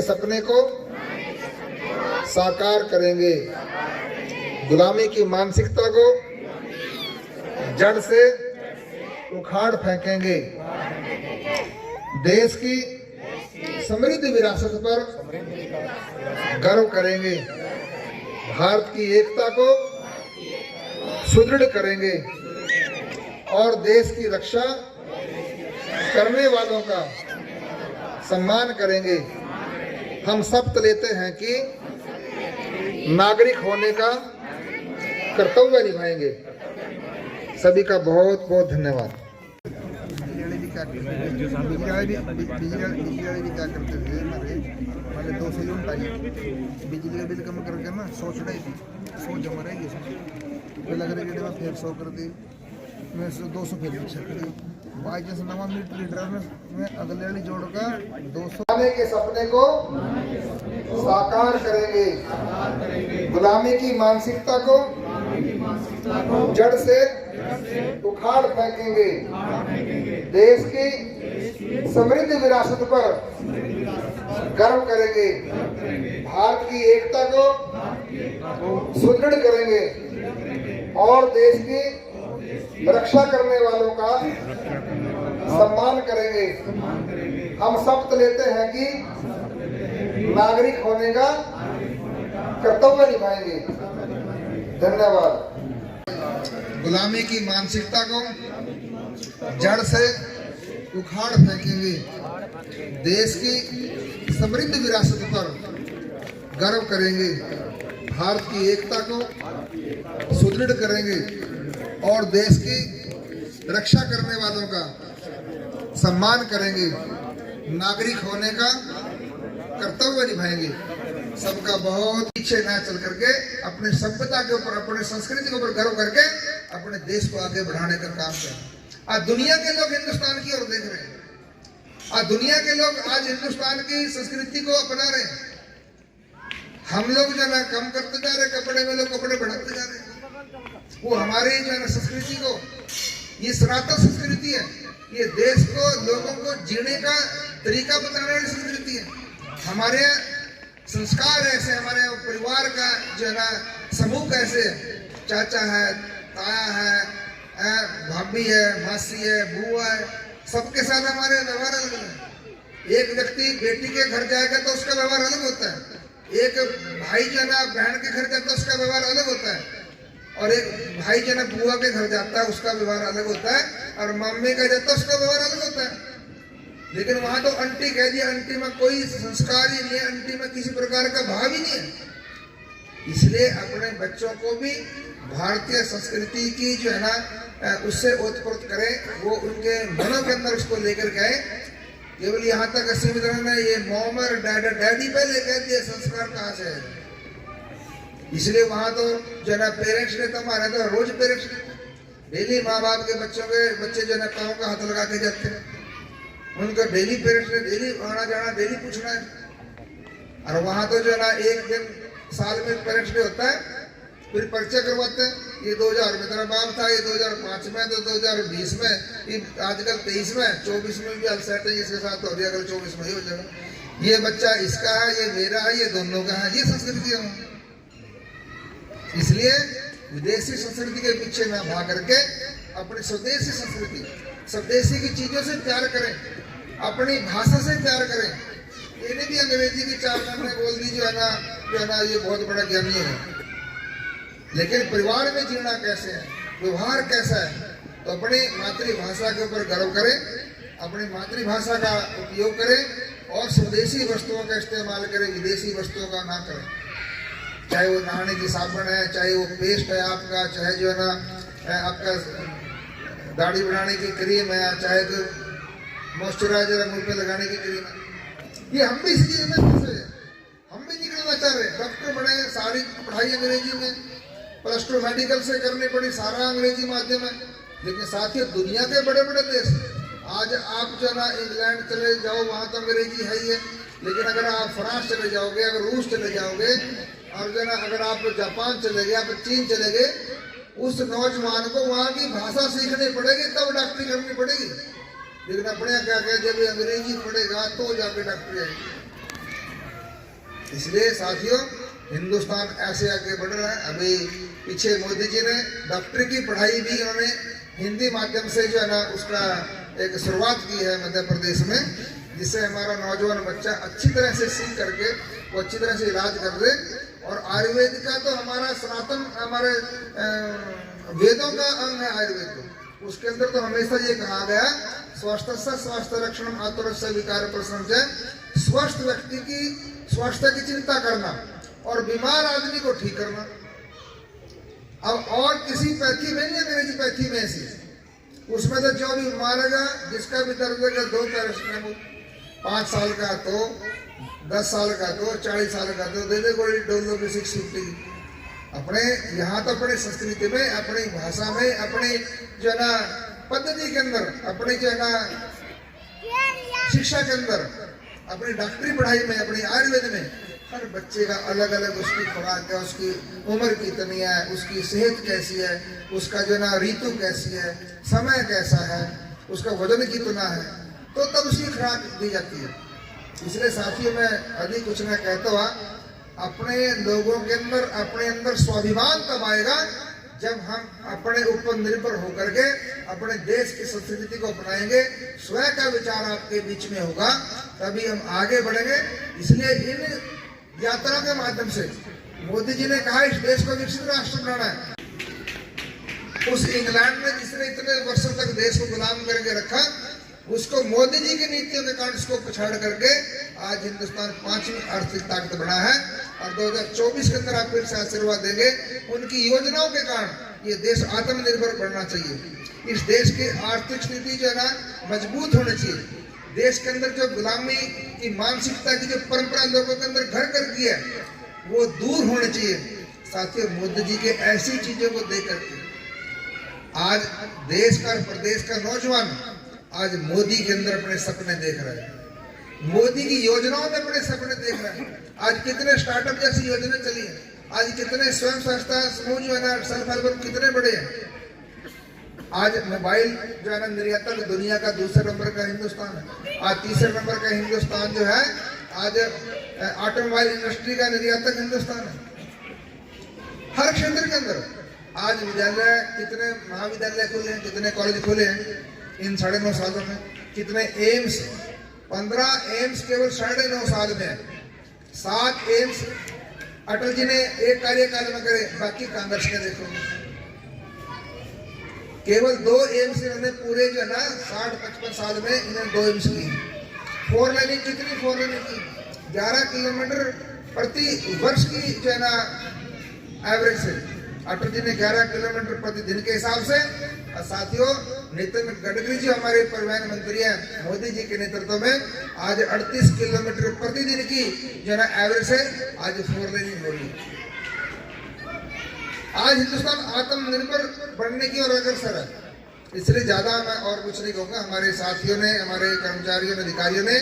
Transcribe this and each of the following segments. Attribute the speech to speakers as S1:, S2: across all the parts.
S1: सपने को साकार करेंगे, गुलामी की मानसिकता को जड़ से उखाड़ फेंकेंगे, देश की समृद्ध विरासत पर गर्व करेंगे, भारत की एकता को सुदृढ़ करेंगे और देश की रक्षा करने वालों का सम्मान करेंगे। हम शपथ लेते हैं कि नागरिक होने का कर्तव्य निभाएंगे। सभी का बहुत बहुत धन्यवाद। बिजली क्या करते थे हमारे 200 यूनिट आई, बिजली का बिल कम करके ना 100 चढ़ाई थी, 100 जमा रहेगी, फिर लग रही है फिर 100 कर दी, मैं 200 फिर पीछे कर दी, बाई जैसे नवा लीटर में अगले वाली जोड़ का 200 के सपने को साकार करेंगे, गुलामी की मानसिकता को जड़ से उखाड़ फेंकेंगे, देश की समृद्ध विरासत पर गर्व करेंगे, भारत की एकता को सुदृढ़ करेंगे और देश की रक्षा करने वालों का सम्मान करेंगे। हम शपथ लेते हैं कि नागरिक होने का कर्तव्य निभाएंगे। धन्यवाद। गुलामी की मानसिकता को जड़ से उखाड़ फेंकेंगे, देश की समृद्ध विरासत पर गर्व करेंगे, भारत की एकता को सुदृढ़ करेंगे और देश की रक्षा करने वालों का सम्मान करेंगे, नागरिक होने का कर्तव्य निभाएंगे। सबका बहुत पीछे न चल करके अपने सभ्यता के ऊपर, अपने संस्कृति के ऊपर गर्व करके अपने देश को आगे बढ़ाने का काम करें। आज दुनिया के लोग हिंदुस्तान की ओर देख रहे हैं, आज दुनिया के लोग आज हिंदुस्तान की संस्कृति को अपना रहे हैं। हम लोग जो है कम करते जा रहे, कपड़े में लोग कपड़े बढ़ाते जा रहे हैं। वो हमारी जो है संस्कृति को, ये सनातन संस्कृति है, ये देश को, लोगों को जीने का तरीका बताने वाली संस्कृति है। हमारे संस्कार ऐसे, हमारे परिवार का जो है ना समूह कैसे है, चाचा है, ताया है, भाभी है, मासी है, बुआ है, सबके साथ हमारे व्यवहार अलग अलग है। एक व्यक्ति बेटी के घर जाएगा तो उसका व्यवहार अलग होता है, एक भाई जो है ना बहन के घर जाता है उसका व्यवहार अलग होता है, और एक भाई जो है ना बुआ के घर जाता है उसका व्यवहार अलग होता है, और मम्मी का जाता है उसका व्यवहार अलग होता है। लेकिन वहां तो आंटी कह दिया, आंटी में कोई संस्कार ही नहीं है, आंटी में किसी प्रकार का भाव ही नहीं है। इसलिए अपने बच्चों को भी भारतीय संस्कृति की जो है ना उससे ओतप्रोत करें, वो उनके मनों के अंदर उसको लेकर गए। केवल यहाँ तक सीमित रहना, ये मॉम और डैडी पहले कह दिए, संस्कार कहाँ से है। इसलिए वहां तो जो है ना पेरेंट्स ने तो हमारे तो रोज पेरेंट्स ने डेली माँ बाप के बच्चे जो है ना पाँव का हाथ लगा के जाते हैं, उनका डेली पेरेंट्स ने डेली आना जाना, डेली पूछना है। और वहां तो जो है ना एक दिन साल में पेरेंट्स डे होता है, फिर परिचय करवाते हैं। ये 2000 में तेरा बाप था, ये 2005 में, तो 2020 में, आजकल 23 में, 24 में भी अलसेट है इसके साथ हो रही है, अगले 24 में ही हो जाएगा। ये बच्चा इसका है, ये मेरा है, ये दोनों का है, ये संस्कृति है। इसलिए विदेशी संस्कृति के पीछे न भाग करके अपनी स्वदेशी संस्कृति, स्वदेशी की चीजों से प्यार करें, अपनी भाषा से प्यार करें। ये नहीं भी अंग्रेजी की 4 महीने बोल दी जो है ना ये बहुत बड़ा ज्ञानी है। लेकिन परिवार में जीना कैसे है, व्यवहार कैसा है, तो अपनी मातृभाषा के ऊपर गर्व करें, अपनी मातृभाषा का उपयोग करें और स्वदेशी वस्तुओं का इस्तेमाल करें, विदेशी वस्तुओं का ना करें। चाहे वो नहाने की साबुन है, चाहे वो पेस्ट है आपका, चाहे जो है ना आपका दाढ़ी बनाने की क्रीम है, चाहे तो मॉइस्चराइजर मुंह पे लगाने की क्रीम है, ये हम भी इसी चीज में फंसे हैं। हम भी निकलना चाह रहे हैं, डॉक्टर बने, सारी पढ़ाई अंग्रेजी में, +2 मेडिकल से करनी पड़ी, सारा अंग्रेजी माध्यम है। लेकिन साथियों दुनिया के बड़े बड़े देश, आज आप जो ना इंग्लैंड चले जाओ, वहाँ तो अंग्रेजी है ही है। लेकिन अगर आप फ्रांस चले जाओगे, अगर रूस चले जाओगे, और जो ना अगर आप जापान चले गए, आप चीन चले गए, उस नौजवान को वहां की भाषा सीखनी पड़ेगी, तब डॉक्टरी करनी पड़ेगी। लेकिन अपने क्या कहे, जब अंग्रेजी पढ़ेगा तो जाके डॉक्टरी आएगी। इसलिए साथियों, हिंदुस्तान ऐसे आगे बढ़ रहा है। अभी पीछे मोदी जी ने डॉक्टरी की पढ़ाई भी उन्होंने हिंदी माध्यम से जो है ना उसका एक शुरुआत की है मध्य प्रदेश में, जिससे हमारा नौजवान बच्चा अच्छी तरह से सीख करके वो अच्छी तरह से इलाज कर दे। और आयुर्वेद का तो हमारा सनातन, हमारे वेदों का अंग है आयुर्वेद। उसके अंदर तो हमेशा ये कहा गया, स्वस्थ स्वास्थ्य रक्षण आतुरस्य विकार प्रसंजय, स्वस्थ व्यक्ति की स्वास्थ्य की चिंता करना और बीमार आदमी को ठीक करना। अब और किसी पैथी में नहीं, अंग्रेजी पैथी में ऐसी, उसमें तो जो भी मारेगा, जिसका भी दर्द है, 2 पैरासिटामोल, 5 साल का तो 10 साल का तो 40 साल का तो दे दे गोली डोलो भी 650। अपने यहाँ तो अपने संस्कृति में, अपनी भाषा में, अपनी जो है ना पद्धति के अंदर, अपनी जो है ना शिक्षा के अंदर, अपनी डॉक्टरी पढ़ाई में, अपनी आयुर्वेद में हर बच्चे का अलग अलग उसकी खुराक है, उसकी उम्र कितनी है, उसकी सेहत कैसी है, उसका जो है ना ऋतु कैसी है, समय कैसा है, उसका वजन कितना है, तो तब उसकी खुराक दी जाती है। इसलिए साथियों, मैं अधिक कुछ न कहता हुआ, अपने लोगों के अंदर, अपने अंदर स्वाभिमान तब आएगा जब हम अपने ऊपर निर्भर होकर के अपने देश की संस्कृति को अपनाएंगे, स्वयं का विचार आपके बीच में होगा, तभी हम आगे बढ़ेंगे। इसलिए इन यात्रा के माध्यम से मोदी जी ने कहा, इस देश को विकसित राष्ट्र बनाना है। उस इंग्लैंड में जिसने इतने वर्षों तक देश को गुलाम करके रखा, उसको मोदी जी की नीतियों के कारण उसको पछाड़ करके आज हिंदुस्तान 5वीं आर्थिक ताकत बना है। और 2024 के अंदर आप फिर से आशीर्वाद देंगे, उनकी योजनाओं के कारण ये देश आत्मनिर्भर बनना चाहिए। इस देश की आर्थिक स्थिति जो है ना मजबूत होनी चाहिए। देश के अंदर जो गुलामी की मानसिकता की जो परंपरा लोगों के अंदर घर कर दी है, वो दूर होनी चाहिए। साथियों, मोदी जी के ऐसी चीजों को देख करके आज देश का, प्रदेश का नौजवान आज मोदी के अंदर अपने सपने देख रहे हैं, मोदी की योजनाओं में अपने सपने देख रहे हैं। आज कितने स्टार्टअप जैसी योजनाएं चली हैं, आज कितने स्वयं सहायता समूह जो है ना, सेल्फ हेल्प ग्रुप कितने बड़े हैं। आज मोबाइल जो है ना निर्यातक दुनिया का दूसरे नंबर का हिंदुस्तान है। आज तीसरे नंबर का हिंदुस्तान जो है, आज ऑटोमोबाइल इंडस्ट्री का निर्यातक हिंदुस्तान है। हर क्षेत्र के अंदर आज विद्यालय, कितने महाविद्यालय खुले हैं, कितने कॉलेज खुले हैं इन 9.5 सालों में, कितने एम्स, 15 एम्स केवल 9.5 साल में, 7 एम्स अटल जी ने एक कार्यकाल में करे, बाकी कांग्रेस के देखो। केवल 2 एम्स इन्होंने पूरे जो है ना 60-55 साल में इन्होंने 2 एम्स की। 4 लाइनिंग, कितनी 4 लाइनिंग की, 11 किलोमीटर प्रति वर्ष की जो है ना एवरेज से अटल जी ने 11 किलोमीटर प्रतिदिन के हिसाब से। और साथियों, नितिन गडकरी जी हमारे परिवहन मंत्री हैं, मोदी जी के नेतृत्व में आज 38 किलोमीटर प्रतिदिन की जो है ना एवरेज है, आज 4 लाइनिंग हो रही है। आज हिंदुस्तान आत्मनिर्भर बनने की ओर अग्रसर है। इसलिए ज्यादा मैं और कुछ नहीं कहूँगा। हमारे साथियों ने, हमारे कर्मचारियों ने, अधिकारियों ने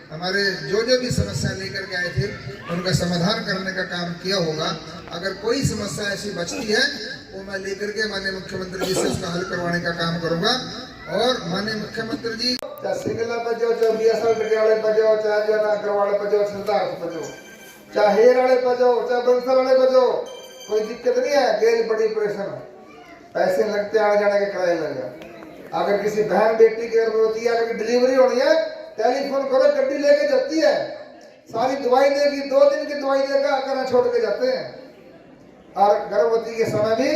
S1: हमारे जो भी समस्या लेकर के आए थे उनका समाधान करने का काम किया होगा। अगर कोई समस्या ऐसी बचती है वो मैं लेकर के माननीय मुख्यमंत्री जी से उसका हल करवाने का काम करूंगा। और माननीय मुख्यमंत्री जी, चाहे सिंगला पर जाओ, चाहे BSL वाले पर जाओ, चाहे जो है ना अग्रवाल पर जाओ, सिद्धार्थ पर जाओ, चाहे हेर वाले पर जाओ, चाहे बंसल वाले पर जाओ, कोई दिक्कत नहीं है। गेल बड़ी ऑपरेशन, पैसे लगते, आने जाने के किराया लगेगा। अगर किसी बहन बेटी की होती है, अगर डिलीवरी होनी है, टेलीफोन करो, गड्डी लेके जाती है, सारी दवाई देगी, 2 दिन की दवाई देगा, घर छोड़ के जाते हैं। और गर्भवती के समय भी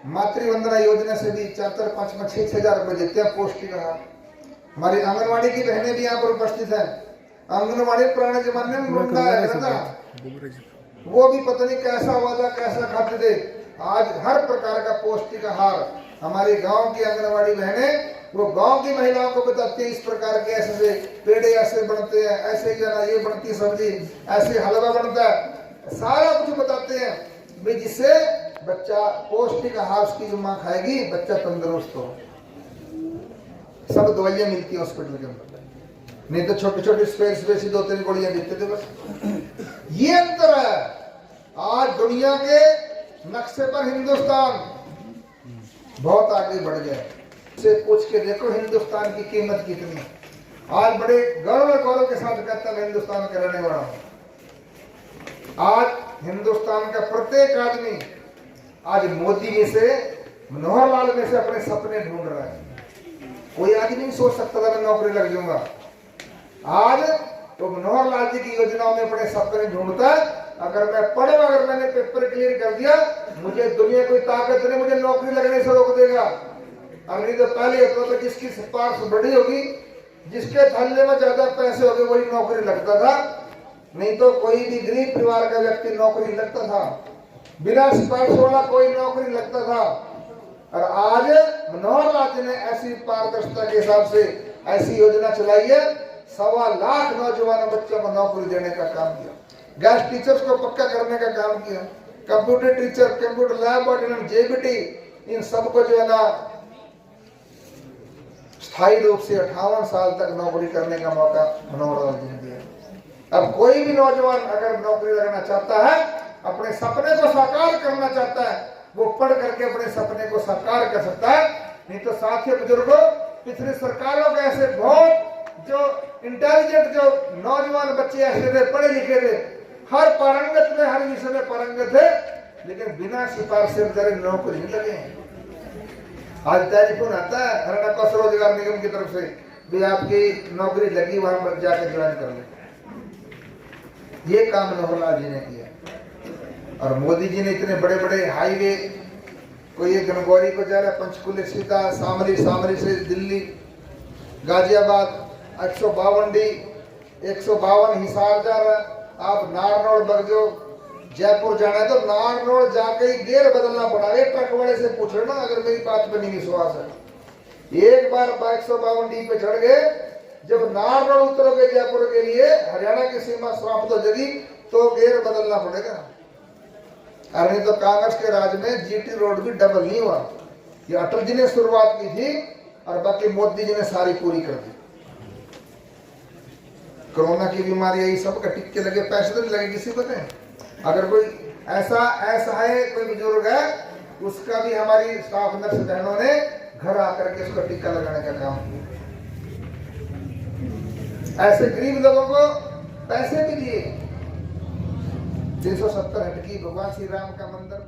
S1: मातृवंदना योजना से भी 4-4, 5-5, 6 हजार रुपए देते हैं पौष्टिक आहार। हमारी आंगनबाड़ी की बहनें भी यहाँ पर उपस्थित है। आंगनबाड़ी पुराने जमाने में मुंडा है, वो भी पता नहीं कैसा हुआ था, कैसा खाते थे। आज हर प्रकार का पौष्टिक आहार हमारी गांव की आंगनबाड़ी बहनें, वो गांव की महिलाओं को बताते हैं, इस प्रकार के ऐसे पेड़े ऐसे बनते हैं, ऐसे जो है ये बनती सब्जी, ऐसे हलवा बनता है, सारा कुछ बताते हैं भाई, जिससे बच्चा पौष्टिक आहार उसकी जो माँ खाएगी, बच्चा तंदुरुस्त हो। सब दवाइयां मिलती है हॉस्पिटल के अंदर, नहीं तो छोटे छोटे स्पेस 2-3 गोलियां देते थे बस। ये अंतर है। आज दुनिया के नक्शे पर हिंदुस्तान बहुत आगे बढ़ गया। से पूछ के देखो हिंदुस्तान की कीमत कितनी। आज बड़े गौरव के साथ कहता है हिंदुस्तान का रहने वाला हूं। आज हिंदुस्तान का प्रत्येक आदमी आज मोदी में से, मनोहर लाल में से अपने सपने ढूंढ रहा है। कोई आदमी नहीं सोच सकता था मैं नौकरी लग जाऊंगा। आज तो मनोहर लाल जी की योजनाओं में अपने सपने ढूंढता है। अगर मैं पढ़ूं, अगर मैंने पेपर क्लियर कर दिया, मुझे दुनिया कोई ताकत नहीं मुझे नौकरी लगने से रोक देगा। और नहीं तो पहले होता तो जिसकी सिफारिश बड़ी होगी, जिसके थल्ले में ज्यादा पैसे होंगे वही नौकरी लगता था। नहीं तो कोई भी गरीब परिवार का व्यक्ति नौकरी लगता था, बिना सिफारिश वाला कोई नौकरी लगता था। और आज मनोहर लाल जी ने ऐसी पारदर्शिता के हिसाब से ऐसी योजना चलाई है, 1.25 लाख नौजवान बच्चों को नौकरी देने का काम किया, गेस्ट टीचर्स को पक्का करने का काम किया, computer teacher, computer lab attendant, JBT, इन सबको जो है ना स्थायी रूप से 58 साल तक नौकरी करने का मौका मनोहर लाल जी ने दिया। अब कोई भी नौजवान अगर नौकरी लगना चाहता है, अपने सपने को साकार करना चाहता है, वो पढ़ करके अपने सपने को साकार कर सकता है। नहीं तो साथियों बुजुर्गों, पिछली सरकारों के ऐसे बहुत जो इंटेलिजेंट जो नौजवान बच्चे ऐसे थे, पढ़े लिखे थे, हर पारंगत में, हर विषय में पारंगत थे, लेकिन बिना सिफारिश से बेचारे नौकरी नहीं लगे। आज टेलीफोन आता है हरियाणा पशु रोजगार निगम की तरफ से, भी आपकी नौकरी लगी, वहां पर जाकर ज्वाइन कर ले। ये काम मनोहर लाल जी ने किया। और मोदी जी ने इतने बड़े बड़े हाईवे, कोई ये गणगौरी को जा रहा है, पंचकुले सीधा सामरी, सामरी से दिल्ली, गाजियाबाद 152D, 152 हिसार जा रहा है। आप नारनौल बगजो जयपुर जाना है तो नारनौल जाके ही गेयर बदलना पड़ा। एक ट्रक वाले से पूछ लेना अगर मेरी बात पे नहीं विश्वास है। एक बार 152D पे चढ़ गए, जब नारनौल उतरोगे जयपुर के लिए, हरियाणा की सीमा समाप्त हो जाएगी, तो गेयर बदलना पड़ेगा। अरे तो कांग्रेस के राज में जीटी रोड भी डबल नहीं हुआ। ये अटल जी ने शुरुआत की थी और बाकी मोदी जी ने सारी पूरी कर दी। कोरोना की बीमारी आई, सबका टिक्के लगे, पैसे तो नहीं लगे किसी को नहीं। अगर कोई ऐसा है कोई बुजुर्ग है, उसका भी हमारी स्टाफ नर्स बहनों ने घर आकर के उसका टीका लगाने का काम किया। ऐसे गरीब लोगों को पैसे भी दिए। 370 हटकी भगवान श्री राम का मंदिर